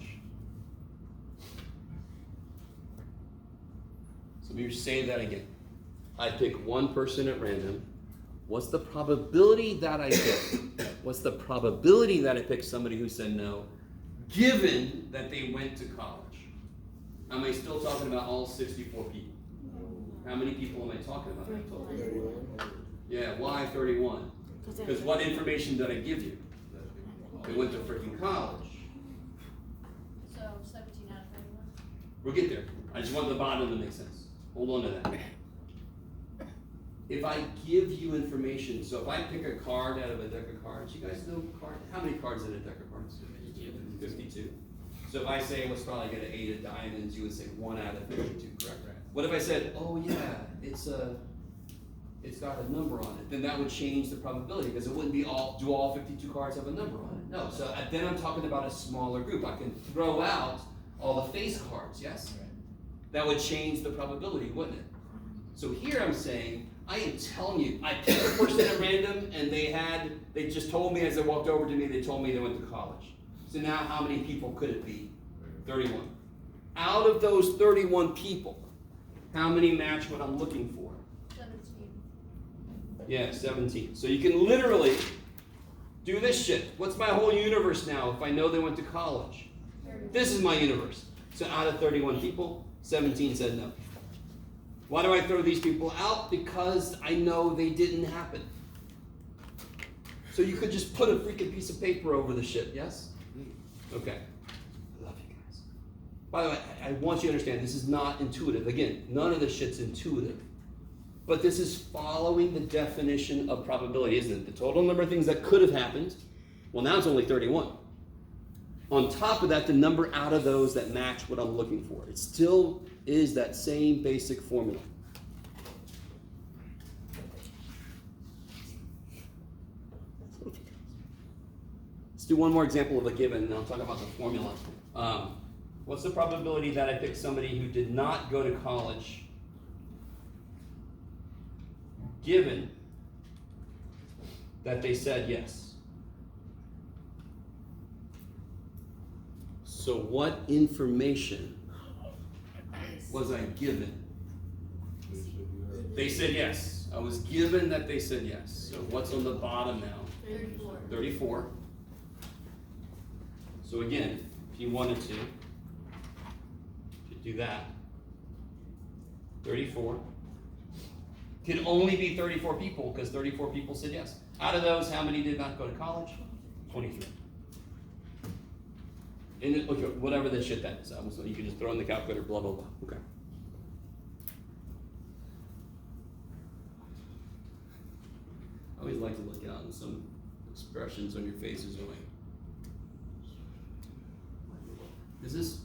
S1: So let me say that again. I pick one person at random. What's the probability that I get? What's the probability that I pick somebody who said no, given that they went to college? Am I still talking about all 64 people? How many people am I talking about?
S3: 31.
S1: Yeah, why 31? Because what information did I give you? They went to freaking college.
S2: So 17 out of 31.
S1: We'll get there. I just want the bottom to make sense. Hold on to that. If I give you information, so if I pick a card out of a deck of cards, you guys know card? How many cards in a deck of cards? 52. So if I say let's probably get an 8 of diamonds, you would say 1 out of 52, correct?
S4: Right.
S1: What if I said, oh yeah, it's got a number on it? Then that would change the probability because it wouldn't be do all 52 cards have a number on it? No. So then I'm talking about a smaller group. I can throw out all the face cards, yes?
S4: Right.
S1: That would change the probability, wouldn't it? So here I'm saying, I am telling you, I picked a person at random and they just told me as they walked over to me, they told me they went to college. So now how many people could it be? 31. Out of those 31 people, how many match what I'm looking for?
S2: 17.
S1: Yeah, 17. So you can literally do this shit. What's my whole universe now if I know they went to college?
S2: 31.
S1: This is my universe. So out of 31 people, 17 said no. Why do I throw these people out? Because I know they didn't happen. So you could just put a freaking piece of paper over the shit, yes? Okay. I love you guys. By the way, I want you to understand, this is not intuitive. Again, none of this shit's intuitive. But this is following the definition of probability, isn't it? The total number of things that could have happened, well, now it's only 31. On top of that, the number out of those that match what I'm looking for. It still is that same basic formula. Let's do one more example of a given, and then I'll talk about the formula. What's the probability that I pick somebody who did not go to college, given that they said yes? So what information was I given? They said yes. I was given that they said yes. So what's on the bottom now?
S2: 34.
S1: 34. So again, if you wanted to, you could do that. 34. Could only be 34 people because 34 people said yes. Out of those, how many did not go to college? 23. And okay, whatever the shit that is. So you can just throw in the calculator, blah, blah, blah. Okay. I always like to look out and some expressions on your faces are like, is this,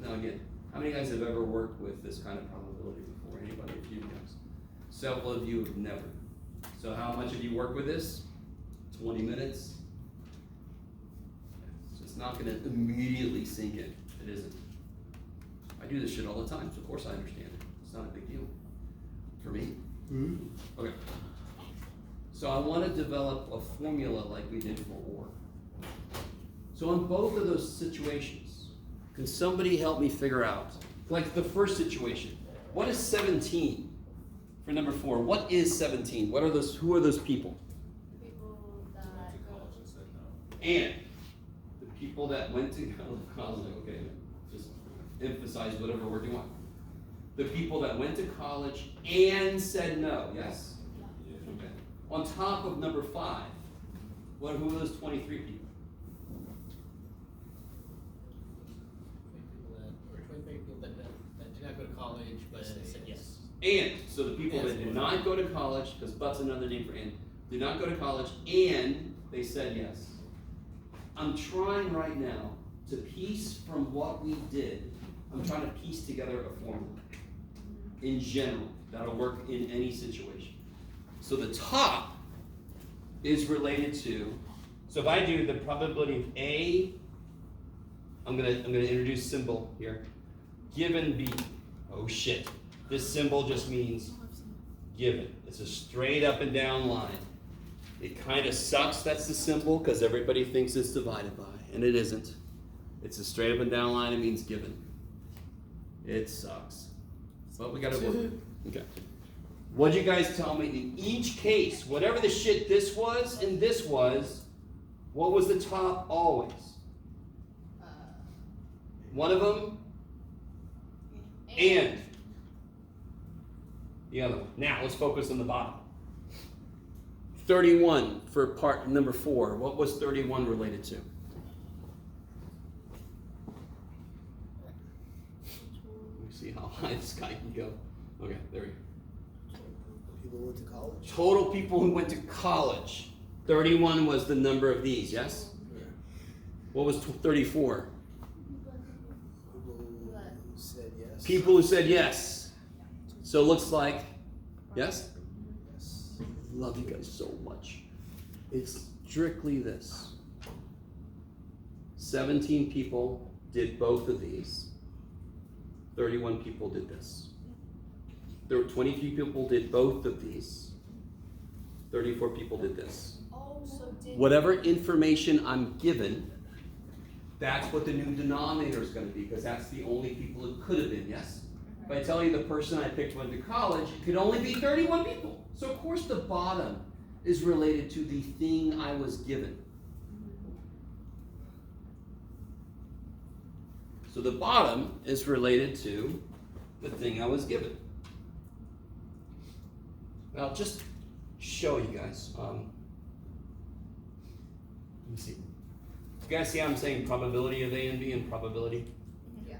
S1: now again, how many guys have ever worked with this kind of probability before? Anybody? A few guys. Several of you have never. So how much have you worked with this? 20 minutes? So it's not gonna immediately sink in. It isn't. I do this shit all the time, so of course I understand it. It's not a big deal. For me. Okay. So I want to develop a formula like we did for OR. So in both of those situations, can somebody help me figure out, like the first situation, what is 17 for number 4? What is 17? What are those? Who are those people?
S2: People that go.
S1: And the people that went to college. Okay, just emphasize whatever word you want. The people that went to college and said no. Yes. Okay. On top of number 5, who are those 23 people?
S4: 23 people that did not go to college but said yes.
S1: And, so the people that did not go to college, because but's another name for and, did not go to college, and they said yes. I'm trying right now to piece from what we did, I'm trying to piece together a formula. In general, that'll work in any situation. So the top is related to, so if I do the probability of A, I'm gonna introduce symbol here, given B. Oh shit, this symbol just means given. It's a straight up and down line. It kind of sucks that's the symbol because everybody thinks it's divided by, and it isn't. It's a straight up and down line, it means given. It sucks. But we gotta work. Okay. What'd you guys tell me? In each case, whatever the shit this was and this was, what was the top always? One of them? And. The other one. Now, let's focus on the bottom. 31 for part number 4. What was 31 related to? Let me see how high this guy can go. Okay, there we go.
S3: People went to college.
S1: Total people who went to college. 31 was the number of these, yes?
S3: Yeah.
S1: What was 34?
S3: People who said yes.
S1: People who said yes. So it looks like, yes?
S3: Yes.
S1: Love you guys so much. It's strictly this. 17 people did both of these. 31 people did this. There were 23 people did both of these. 34 people did this.
S2: Oh, so did.
S1: Whatever information I'm given, that's what the new denominator is going to be, because that's the only people it could have been, yes? If I tell you the person I picked went to college, it could only be 31 people. So of course the bottom is related to the thing I was given. So the bottom is related to the thing I was given. Now, just show you guys. Let me see. You guys see how I'm saying probability of A and B and probability?
S2: Yeah.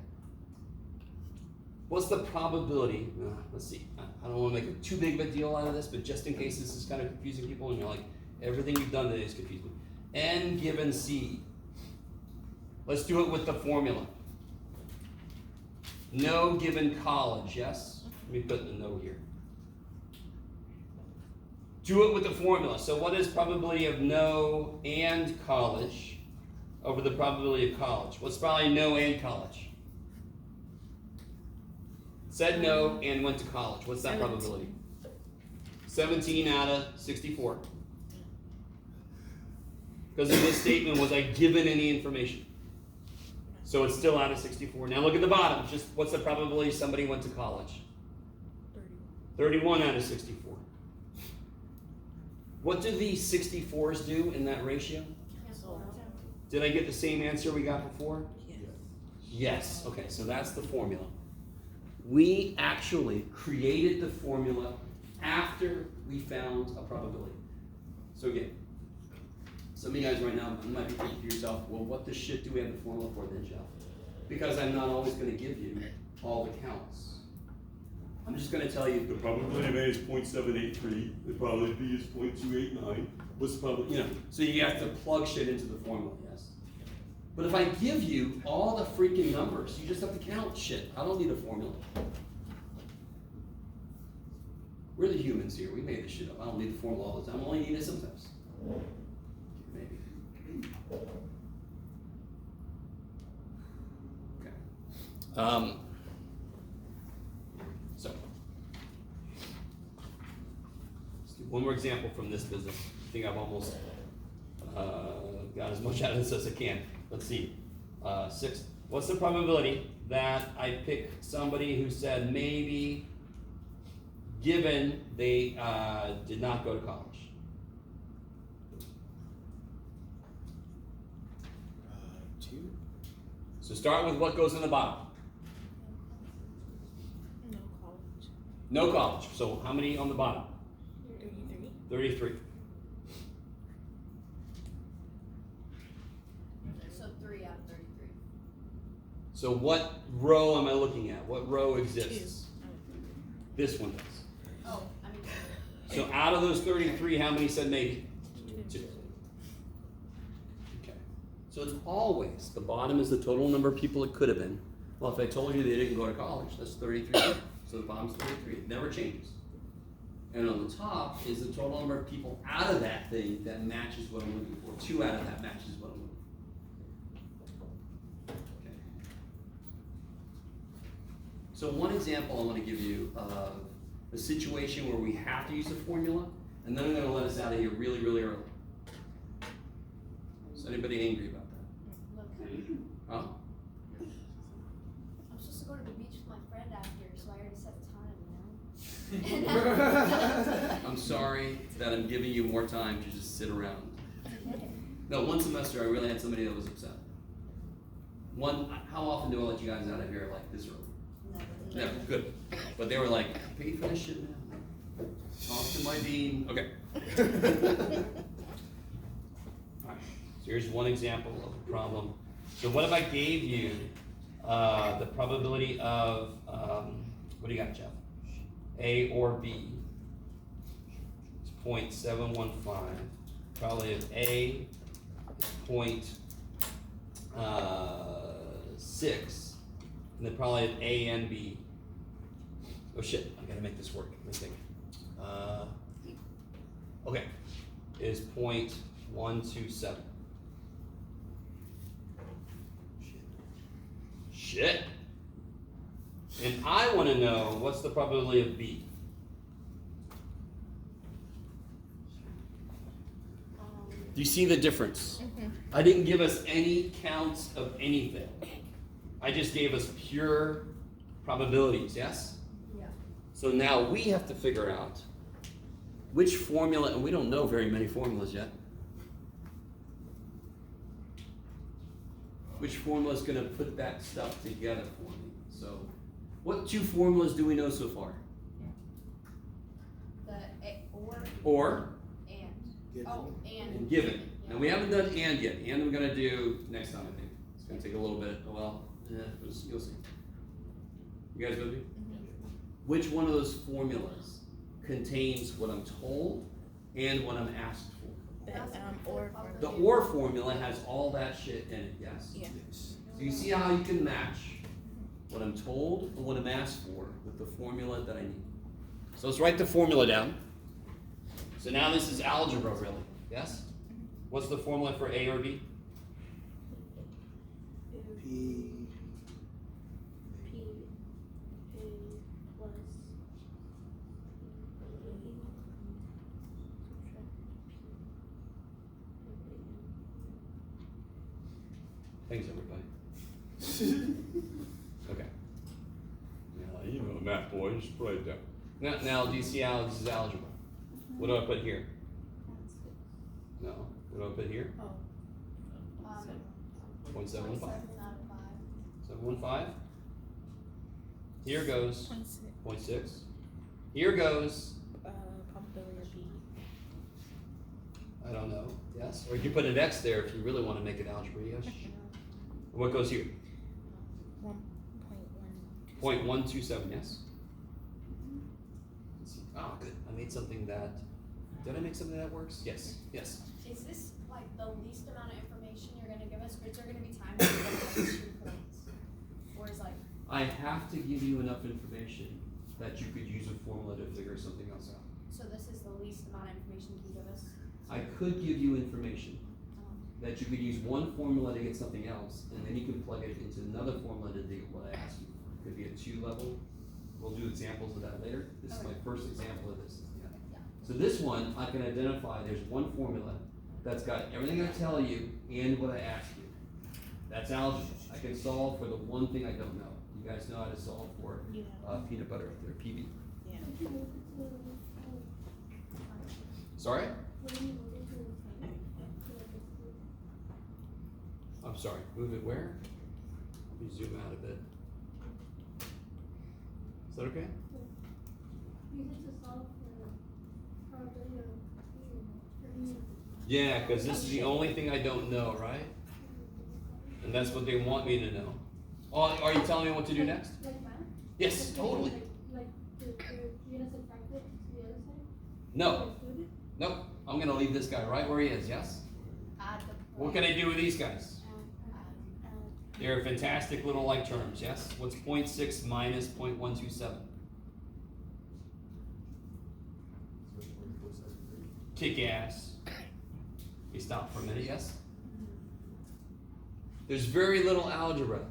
S1: What's the probability? Let's see. I don't want to make too big of a deal out of this, but just in case this is kind of confusing people and you're like, everything you've done today is confusing. N given C. Let's do it with the formula. No given college, yes? Let me put the no here. Do it with the formula. So what is probability of no and college over the probability of college? What's probably no and college? Said no and went to college. What's that probability? 17 out of 64. Because in this statement, was I given any information? So it's still out of 64. Now look at the bottom. Just what's the probability somebody went to college? 31 out of 64. What do these 64s do in that ratio? Did I get the same answer we got before? Yes. Okay, so that's the formula. We actually created the formula after we found a probability. So again, some of you guys right now might be thinking to yourself, well, what the shit do we have the formula for then, Jeff? Because I'm not always going to give you all the counts. I'm just going to tell you the probability of A is 0.783, the probability of B is 0.289. What's the probability? You know, so you have to plug shit into the formula, yes? But if I give you all the freaking numbers, you just have to count shit. I don't need a formula. We're the humans here. We made this shit up. I don't need the formula all the time. I only need it sometimes. Maybe. Okay. So, let's do one more example from this business. I think I've almost got as much out of this as I can. Let's see. 6. What's the probability that I pick somebody who said maybe, given they did not go to college?
S3: 2.
S1: So start with what goes in the bottom.
S5: No college.
S1: No college. So how many on the bottom?
S5: 33.
S1: 33.
S2: So 3 out of 33.
S1: So what row am I looking at? What row exists? This one does.
S2: Oh, I mean,
S1: So out of those 33, how many said maybe? 2. Okay. So it's always, the bottom is the total number of people it could have been. Well, if I told you they didn't go to college, that's 33. So the bottom's 33. It never changes. And on the top is the total number of people out of that thing that matches what I'm looking for. 2 out of that matches what I'm looking for. Okay. So one example I want to give you of a situation where we have to use a formula, and then I'm going to let us out of here really, really early. Is anybody angry about that?
S2: look,
S1: Huh?
S2: I'm supposed to go to the beach with my friend after, so I already set the time, you know?
S1: I'm sorry that I'm giving you more time to just sit around. No, one semester I really had somebody that was upset. How often do I let you guys out of here like this early? Never, good. But they were like, I paid for this shit now. Talk to my dean. Okay. Alright, so here's one example of a problem. So what if I gave you the probability of, what do you got, Jeff? A or B? It's 0.715. Probability of A is 0.6. And then probably of A and B. Oh shit, I gotta make this work. Let me think. Okay, is 0.127. Shit. And I wanna know what's the probability of B. Do you see the difference? I didn't give us any counts of anything. I just gave us pure probabilities, yes?
S2: Yeah.
S1: So now we have to figure out which formula, and we don't know very many formulas yet. Which formula is going to put that stuff together for me? So, what 2 formulas do we know so far?
S2: The or
S1: Or
S2: and.
S3: Given.
S2: Oh, and.
S1: and given. Now we haven't done and yet. And we're going to do next time, I think. It's going to take a little bit. Well, yeah, you'll see. You guys with me? Which one of those formulas contains what I'm told and what I'm asked for?
S5: That, or
S1: The OR formula has all that shit in it, yes?
S5: Yeah.
S3: Yes.
S1: So you see how you can match what I'm told and what I'm asked for with the formula that I need. So let's write the formula down. So now this is algebra, really, yes? What's the formula for A or B?
S3: P.
S5: P A plus
S1: Thanks, everybody. Okay. Now, you know, math boy, just write it down. Now, do you see how this is algebra? What do I put here? No. What do I put here? 0.715.
S2: 7 out of 5.
S1: 715. Here goes
S5: 0.6.
S1: 0.6. Here goes,
S5: Probability of B.
S1: I don't know, yes? Or you can put an X there if you really want to make it algebra, yes? What goes here?
S5: 1.1.
S1: 0.127, yes? Let's see. Oh, good. I made something that, did I make something that works? Yes, yes.
S2: Is this like the least amount of information you're gonna give us, or is there gonna be times where you have like 2 points? Or is like,
S1: I have to give you enough information that you could use a formula to figure something else out.
S2: so this is the least amount of information you can give us?
S1: I could give you information that you could use one formula to get something else, and then you can plug it into another formula to get what I asked you for. It could be a 2 level. We'll do examples of that later. This is my first example of this. Yeah.
S2: Yeah.
S1: So this one, I can identify there's one formula that's got everything I tell you and what I ask you. That's algebra. I can solve for the one thing I don't know. You guys know how to solve for
S5: Yeah.
S1: peanut butter up there, PB.
S5: Yeah.
S1: Sorry? I'm sorry. Move it where? Let me zoom out a bit. Is that okay? Yeah, because this is the only thing I don't know, right? And that's what they want me to know. Oh, are you telling me what to do next? Yes, totally.
S7: Like the
S5: You're gonna subtract it to the other side?
S1: No, nope. I'm gonna leave this guy right where he is, yes?
S2: Add the.
S1: What can I do with these guys?
S2: Add.
S1: They're fantastic little like terms, yes? What's 0.6 minus 0.127?
S6: So 0.473.
S1: Kick ass. We stop for a minute, yes? There's very little algebra.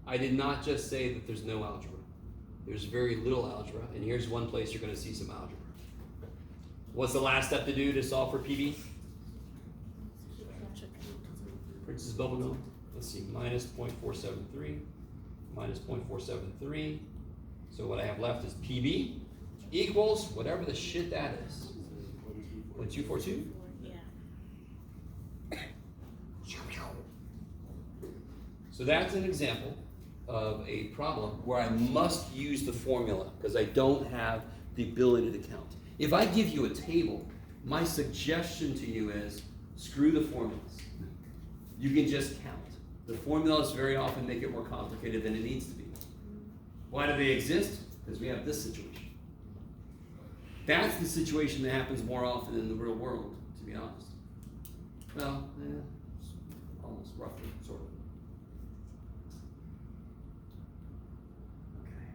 S1: I did not just say that there's no algebra. There's very little algebra, and here's one place you're gonna see some algebra. What's the last step to do to solve for PB? Princess Bubblegum. Let's see, minus 0.473, minus 0.473. So what I have left is PB equals whatever the shit that is. 0.242?
S5: Yeah.
S1: So that's an example of a problem where I must use the formula because I don't have the ability to count. If I give you a table, my suggestion to you is screw the formulas. You can just count. The formulas very often make it more complicated than it needs to be. Why do they exist? Because we have this situation. That's the situation that happens more often in the real world, to be honest. Well, almost roughly, sort of. Okay.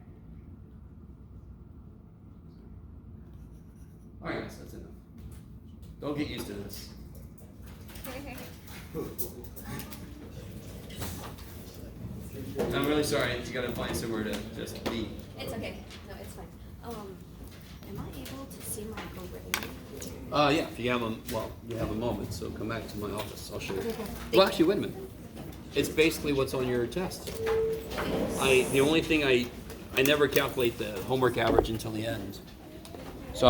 S1: All right, guys, that's enough. Don't get used to this. I'm really sorry. You gotta find somewhere to just be.
S5: It's okay. No, it's fine. Am I able to see my grade?
S1: Yeah. If you have you have a moment. So come back to my office. I'll show you.
S5: Thank
S1: Well, actually, wait a minute. It's basically what's on your test. The only thing I never calculate the homework average until the end.